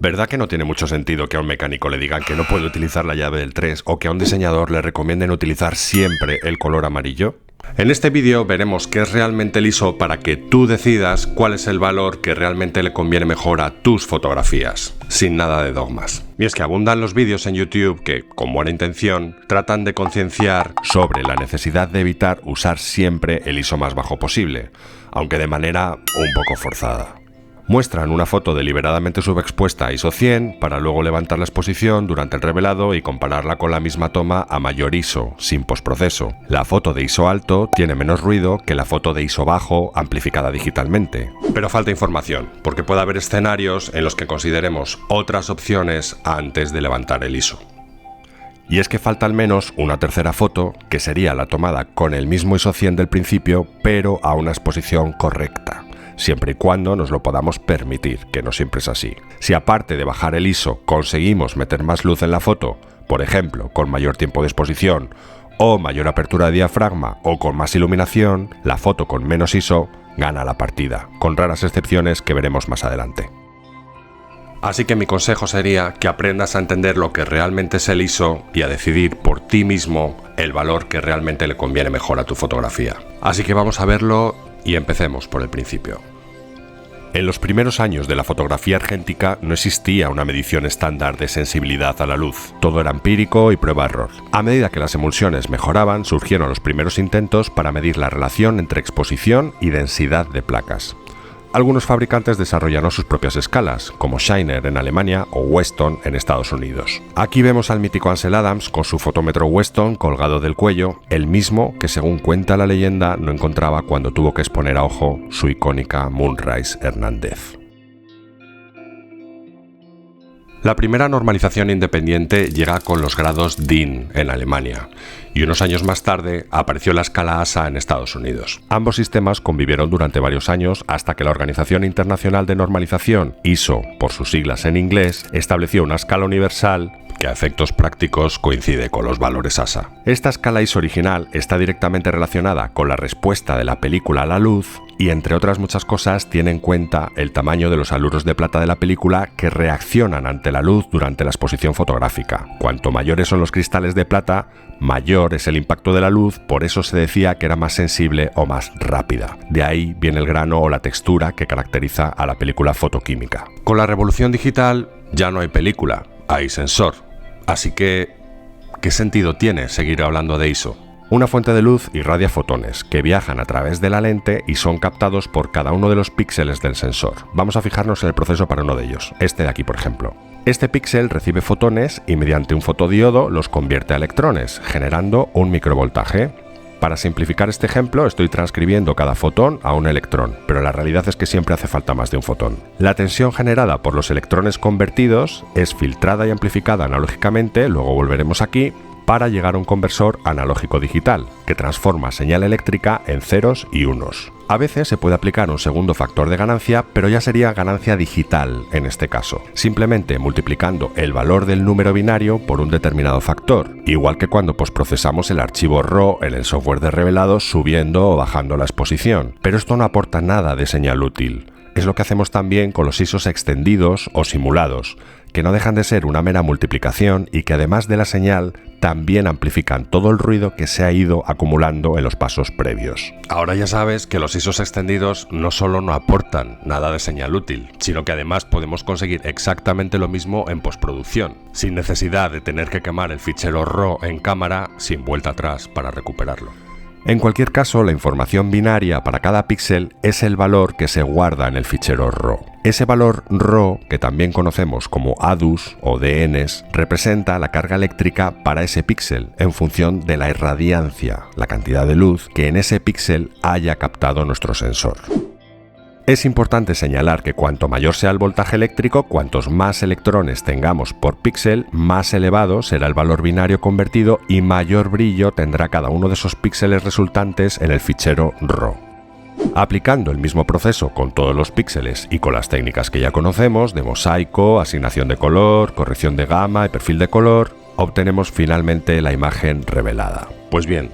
¿Verdad que no tiene mucho sentido que a un mecánico le digan que no puede utilizar la llave del 3 o que a un diseñador le recomienden utilizar siempre el color amarillo? En este vídeo veremos qué es realmente el ISO para que tú decidas cuál es el valor que realmente le conviene mejor a tus fotografías, sin nada de dogmas. Y es que abundan los vídeos en YouTube que, con buena intención, tratan de concienciar sobre la necesidad de evitar usar siempre el ISO más bajo posible, aunque de manera un poco forzada. Muestran una foto deliberadamente subexpuesta a ISO 100 para luego levantar la exposición durante el revelado y compararla con la misma toma a mayor ISO, sin postproceso. La foto de ISO alto tiene menos ruido que la foto de ISO bajo amplificada digitalmente. Pero falta información, porque puede haber escenarios en los que consideremos otras opciones antes de levantar el ISO. Y es que falta al menos una tercera foto, que sería la tomada con el mismo ISO 100 del principio, pero a una exposición correcta, siempre y cuando nos lo podamos permitir, que no siempre es así. Si aparte de bajar el ISO conseguimos meter más luz en la foto, por ejemplo, con mayor tiempo de exposición, o mayor apertura de diafragma, o con más iluminación, la foto con menos ISO gana la partida, con raras excepciones que veremos más adelante. Así que mi consejo sería que aprendas a entender lo que realmente es el ISO y a decidir por ti mismo el valor que realmente le conviene mejor a tu fotografía. Así que vamos a verlo y empecemos por el principio. En los primeros años de la fotografía argéntica no existía una medición estándar de sensibilidad a la luz. Todo era empírico y prueba-error. A medida que las emulsiones mejoraban, surgieron los primeros intentos para medir la relación entre exposición y densidad de placas. Algunos fabricantes desarrollaron sus propias escalas, como Shiner en Alemania o Weston en Estados Unidos. Aquí vemos al mítico Ansel Adams con su fotómetro Weston colgado del cuello, el mismo que, según cuenta la leyenda, no encontraba cuando tuvo que exponer a ojo su icónica Moonrise Hernández. La primera normalización independiente llega con los grados DIN en Alemania, y unos años más tarde apareció la escala ASA en Estados Unidos. Ambos sistemas convivieron durante varios años hasta que la Organización Internacional de Normalización, ISO por sus siglas en inglés, estableció una escala universal que a efectos prácticos coincide con los valores ASA. Esta escala ISO original está directamente relacionada con la respuesta de la película a la luz y, entre otras muchas cosas, tiene en cuenta el tamaño de los haluros de plata de la película que reaccionan ante la luz durante la exposición fotográfica. Cuanto mayores son los cristales de plata, mayor es el impacto de la luz, por eso se decía que era más sensible o más rápida. De ahí viene el grano o la textura que caracteriza a la película fotoquímica. Con la revolución digital ya no hay película, hay sensor. Así que, ¿qué sentido tiene seguir hablando de ISO? Una fuente de luz irradia fotones que viajan a través de la lente y son captados por cada uno de los píxeles del sensor. Vamos a fijarnos en el proceso para uno de ellos, este de aquí por ejemplo. Este píxel recibe fotones y mediante un fotodiodo los convierte a electrones, generando un microvoltaje. Para simplificar este ejemplo, estoy transcribiendo cada fotón a un electrón, pero la realidad es que siempre hace falta más de un fotón. La tensión generada por los electrones convertidos es filtrada y amplificada analógicamente, luego volveremos aquí, para llegar a un conversor analógico digital, que transforma señal eléctrica en ceros y unos. A veces se puede aplicar un segundo factor de ganancia, pero ya sería ganancia digital en este caso, simplemente multiplicando el valor del número binario por un determinado factor, igual que cuando postprocesamos el archivo RAW en el software de revelado subiendo o bajando la exposición. Pero esto no aporta nada de señal útil. Es lo que hacemos también con los ISOs extendidos o simulados, que no dejan de ser una mera multiplicación y que además de la señal también amplifican todo el ruido que se ha ido acumulando en los pasos previos. Ahora ya sabes que los ISOs extendidos no solo no aportan nada de señal útil, sino que además podemos conseguir exactamente lo mismo en postproducción, sin necesidad de tener que quemar el fichero RAW en cámara sin vuelta atrás para recuperarlo. En cualquier caso, la información binaria para cada píxel es el valor que se guarda en el fichero RAW. Ese valor RAW, que también conocemos como ADUS o DNs, representa la carga eléctrica para ese píxel en función de la irradiancia, la cantidad de luz que en ese píxel haya captado nuestro sensor. Es importante señalar que cuanto mayor sea el voltaje eléctrico, cuantos más electrones tengamos por píxel, más elevado será el valor binario convertido y mayor brillo tendrá cada uno de esos píxeles resultantes en el fichero RAW. Aplicando el mismo proceso con todos los píxeles y con las técnicas que ya conocemos de mosaico, asignación de color, corrección de gama y perfil de color, obtenemos finalmente la imagen revelada. Pues bien,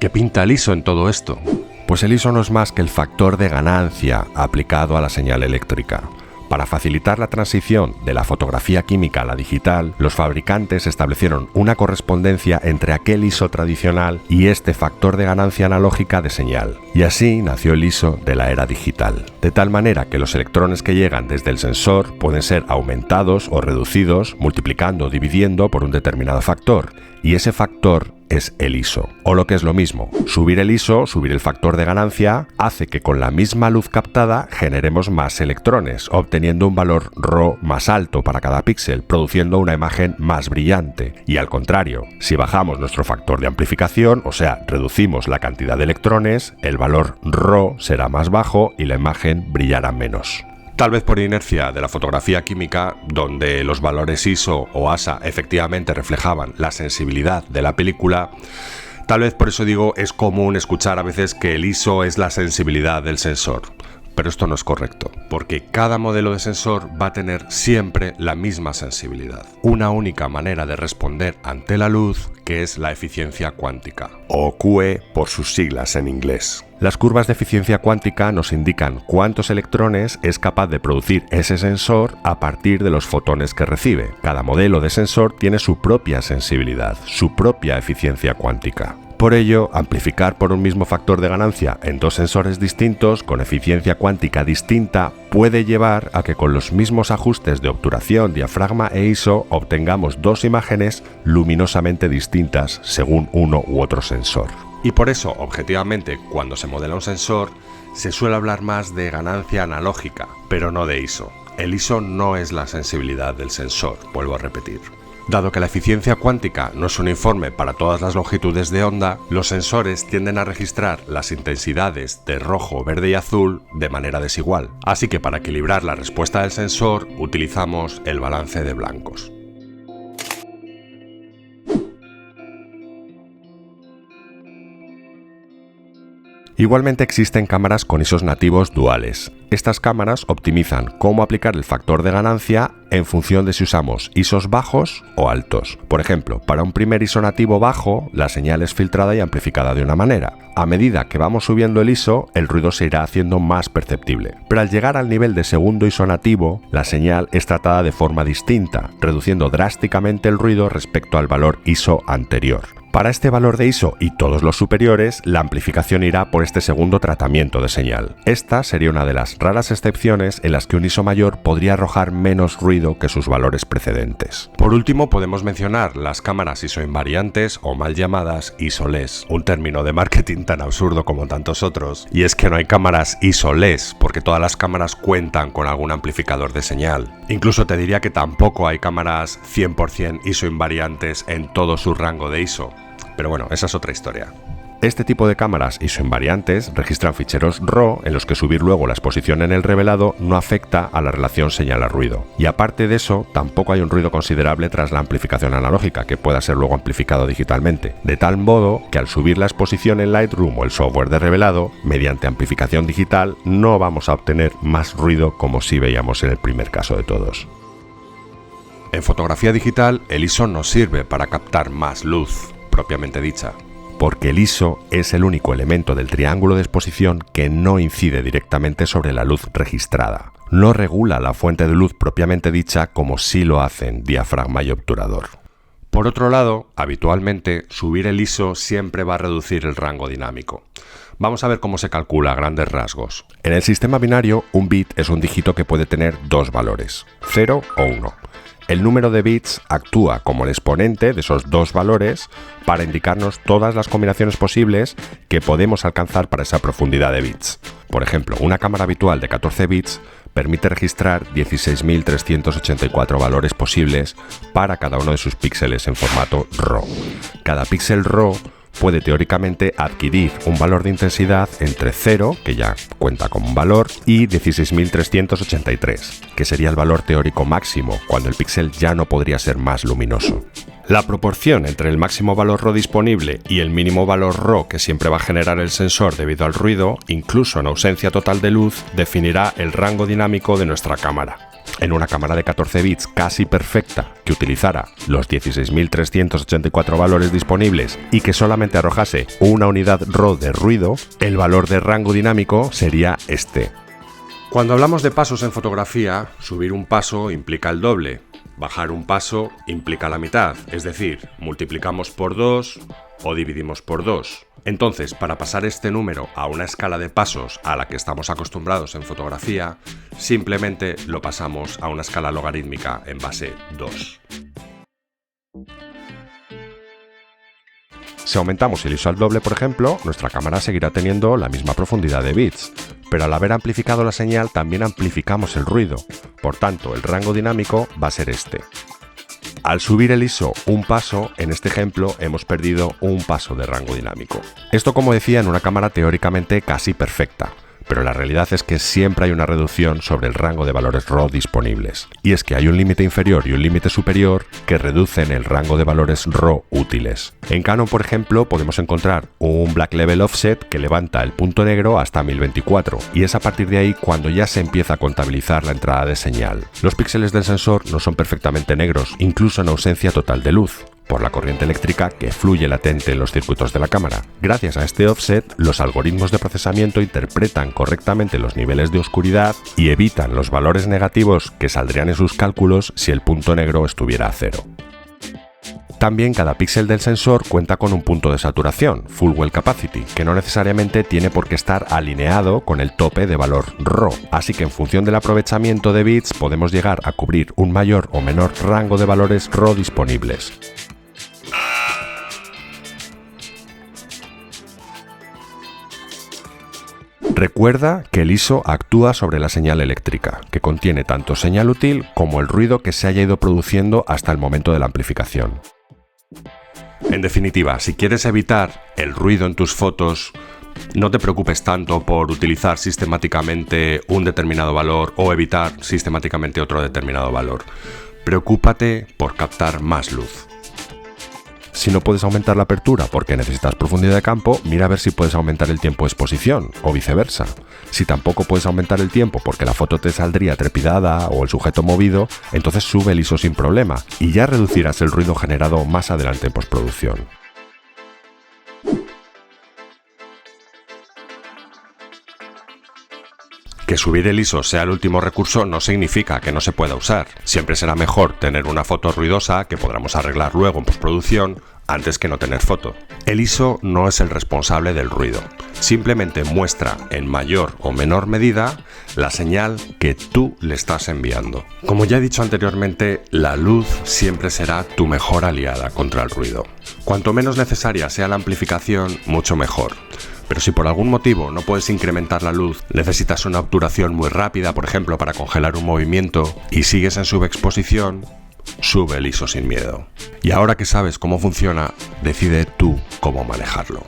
¿qué pinta el ISO en todo esto? Pues el ISO no es más que el factor de ganancia aplicado a la señal eléctrica. Para facilitar la transición de la fotografía química a la digital, los fabricantes establecieron una correspondencia entre aquel ISO tradicional y este factor de ganancia analógica de señal. Y así nació el ISO de la era digital. De tal manera que los electrones que llegan desde el sensor pueden ser aumentados o reducidos multiplicando o dividiendo por un determinado factor. Y ese factor es el ISO. O lo que es lo mismo, subir el ISO, subir el factor de ganancia, hace que con la misma luz captada generemos más electrones, obteniendo un valor RAW más alto para cada píxel, produciendo una imagen más brillante. Y al contrario, si bajamos nuestro factor de amplificación, o sea, reducimos la cantidad de electrones, el valor RAW será más bajo y la imagen brillará menos. Tal vez por inercia de la fotografía química, donde los valores ISO o ASA efectivamente reflejaban la sensibilidad de la película, tal vez por eso digo, es común escuchar a veces que el ISO es la sensibilidad del sensor. Pero esto no es correcto, porque cada modelo de sensor va a tener siempre la misma sensibilidad. Una única manera de responder ante la luz, que es la eficiencia cuántica, o QE por sus siglas en inglés. Las curvas de eficiencia cuántica nos indican cuántos electrones es capaz de producir ese sensor a partir de los fotones que recibe. Cada modelo de sensor tiene su propia sensibilidad, su propia eficiencia cuántica. Por ello, amplificar por un mismo factor de ganancia en dos sensores distintos con eficiencia cuántica distinta puede llevar a que con los mismos ajustes de obturación, diafragma e ISO obtengamos dos imágenes luminosamente distintas según uno u otro sensor. Y por eso, objetivamente, cuando se modela un sensor, se suele hablar más de ganancia analógica, pero no de ISO. El ISO no es la sensibilidad del sensor, vuelvo a repetir. Dado que la eficiencia cuántica no es uniforme para todas las longitudes de onda, los sensores tienden a registrar las intensidades de rojo, verde y azul de manera desigual. Así que para equilibrar la respuesta del sensor, utilizamos el balance de blancos. Igualmente existen cámaras con ISOs nativos duales. Estas cámaras optimizan cómo aplicar el factor de ganancia en función de si usamos ISOs bajos o altos. Por ejemplo, para un primer ISO nativo bajo, la señal es filtrada y amplificada de una manera. A medida que vamos subiendo el ISO, el ruido se irá haciendo más perceptible. Pero al llegar al nivel de segundo ISO nativo, la señal es tratada de forma distinta, reduciendo drásticamente el ruido respecto al valor ISO anterior. Para este valor de ISO y todos los superiores, la amplificación irá por este segundo tratamiento de señal. Esta sería una de las raras excepciones en las que un ISO mayor podría arrojar menos ruido que sus valores precedentes. Por último, podemos mencionar las cámaras ISO invariantes o mal llamadas ISO-less, un término de marketing tan absurdo como tantos otros. Y es que no hay cámaras ISO-less, porque todas las cámaras cuentan con algún amplificador de señal. Incluso te diría que tampoco hay cámaras 100% ISO invariantes en todo su rango de ISO. Pero bueno, esa es otra historia. Este tipo de cámaras ISO invariantes registran ficheros RAW en los que subir luego la exposición en el revelado no afecta a la relación señal a ruido. Y aparte de eso, tampoco hay un ruido considerable tras la amplificación analógica que pueda ser luego amplificado digitalmente. De tal modo que al subir la exposición en Lightroom o el software de revelado, mediante amplificación digital no vamos a obtener más ruido como si veíamos en el primer caso de todos. En fotografía digital, el ISO nos sirve para captar más luz, propiamente dicha, porque el ISO es el único elemento del triángulo de exposición que no incide directamente sobre la luz registrada. No regula la fuente de luz propiamente dicha como sí lo hacen diafragma y obturador. Por otro lado, habitualmente, subir el ISO siempre va a reducir el rango dinámico. Vamos a ver cómo se calcula a grandes rasgos. En el sistema binario, un bit es un dígito que puede tener dos valores, 0 o 1. El número de bits actúa como el exponente de esos dos valores para indicarnos todas las combinaciones posibles que podemos alcanzar para esa profundidad de bits. Por ejemplo, una cámara habitual de 14 bits permite registrar 16.384 valores posibles para cada uno de sus píxeles en formato RAW. Cada píxel RAW puede teóricamente adquirir un valor de intensidad entre 0, que ya cuenta como un valor, y 16.383, que sería el valor teórico máximo, cuando el píxel ya no podría ser más luminoso. La proporción entre el máximo valor RAW disponible y el mínimo valor RAW que siempre va a generar el sensor debido al ruido, incluso en ausencia total de luz, definirá el rango dinámico de nuestra cámara. En una cámara de 14 bits casi perfecta que utilizara los 16.384 valores disponibles y que solamente arrojase una unidad RAW de ruido, el valor de rango dinámico sería este: Cuando hablamos de pasos en fotografía, subir un paso implica el doble, bajar un paso implica la mitad, es decir, multiplicamos por 2 o dividimos por 2. Entonces, para pasar este número a una escala de pasos a la que estamos acostumbrados en fotografía, simplemente lo pasamos a una escala logarítmica en base 2. Si aumentamos el ISO al doble, por ejemplo, nuestra cámara seguirá teniendo la misma profundidad de bits, pero al haber amplificado la señal también amplificamos el ruido, por tanto el rango dinámico va a ser este. Al subir el ISO un paso, en este ejemplo hemos perdido un paso de rango dinámico. Esto, como decía, en una cámara teóricamente casi perfecta, pero la realidad es que siempre hay una reducción sobre el rango de valores RAW disponibles. Y es que hay un límite inferior y un límite superior que reducen el rango de valores RAW útiles. En Canon, por ejemplo, podemos encontrar un Black Level Offset que levanta el punto negro hasta 1024, y es a partir de ahí cuando ya se empieza a contabilizar la entrada de señal. Los píxeles del sensor no son perfectamente negros, incluso en ausencia total de luz, por la corriente eléctrica que fluye latente en los circuitos de la cámara. Gracias a este offset, los algoritmos de procesamiento interpretan correctamente los niveles de oscuridad y evitan los valores negativos que saldrían en sus cálculos si el punto negro estuviera a 0. También cada píxel del sensor cuenta con un punto de saturación, Full Well Capacity, que no necesariamente tiene por qué estar alineado con el tope de valor RAW, así que en función del aprovechamiento de bits podemos llegar a cubrir un mayor o menor rango de valores RAW disponibles. Recuerda que el ISO actúa sobre la señal eléctrica, que contiene tanto señal útil como el ruido que se haya ido produciendo hasta el momento de la amplificación. En definitiva, si quieres evitar el ruido en tus fotos, no te preocupes tanto por utilizar sistemáticamente un determinado valor o evitar sistemáticamente otro determinado valor. Preocúpate por captar más luz. Si no puedes aumentar la apertura porque necesitas profundidad de campo, mira a ver si puedes aumentar el tiempo de exposición, o viceversa. Si tampoco puedes aumentar el tiempo porque la foto te saldría trepidada o el sujeto movido, entonces sube el ISO sin problema y ya reducirás el ruido generado más adelante en postproducción. Que subir el ISO sea el último recurso no significa que no se pueda usar. Siempre será mejor tener una foto ruidosa que podremos arreglar luego en postproducción antes que no tener foto. El ISO no es el responsable del ruido. Simplemente muestra en mayor o menor medida la señal que tú le estás enviando. Como ya he dicho anteriormente, la luz siempre será tu mejor aliada contra el ruido. Cuanto menos necesaria sea la amplificación, mucho mejor. Pero si por algún motivo no puedes incrementar la luz, necesitas una obturación muy rápida, por ejemplo, para congelar un movimiento, y sigues en subexposición, sube el ISO sin miedo. Y ahora que sabes cómo funciona, decide tú cómo manejarlo.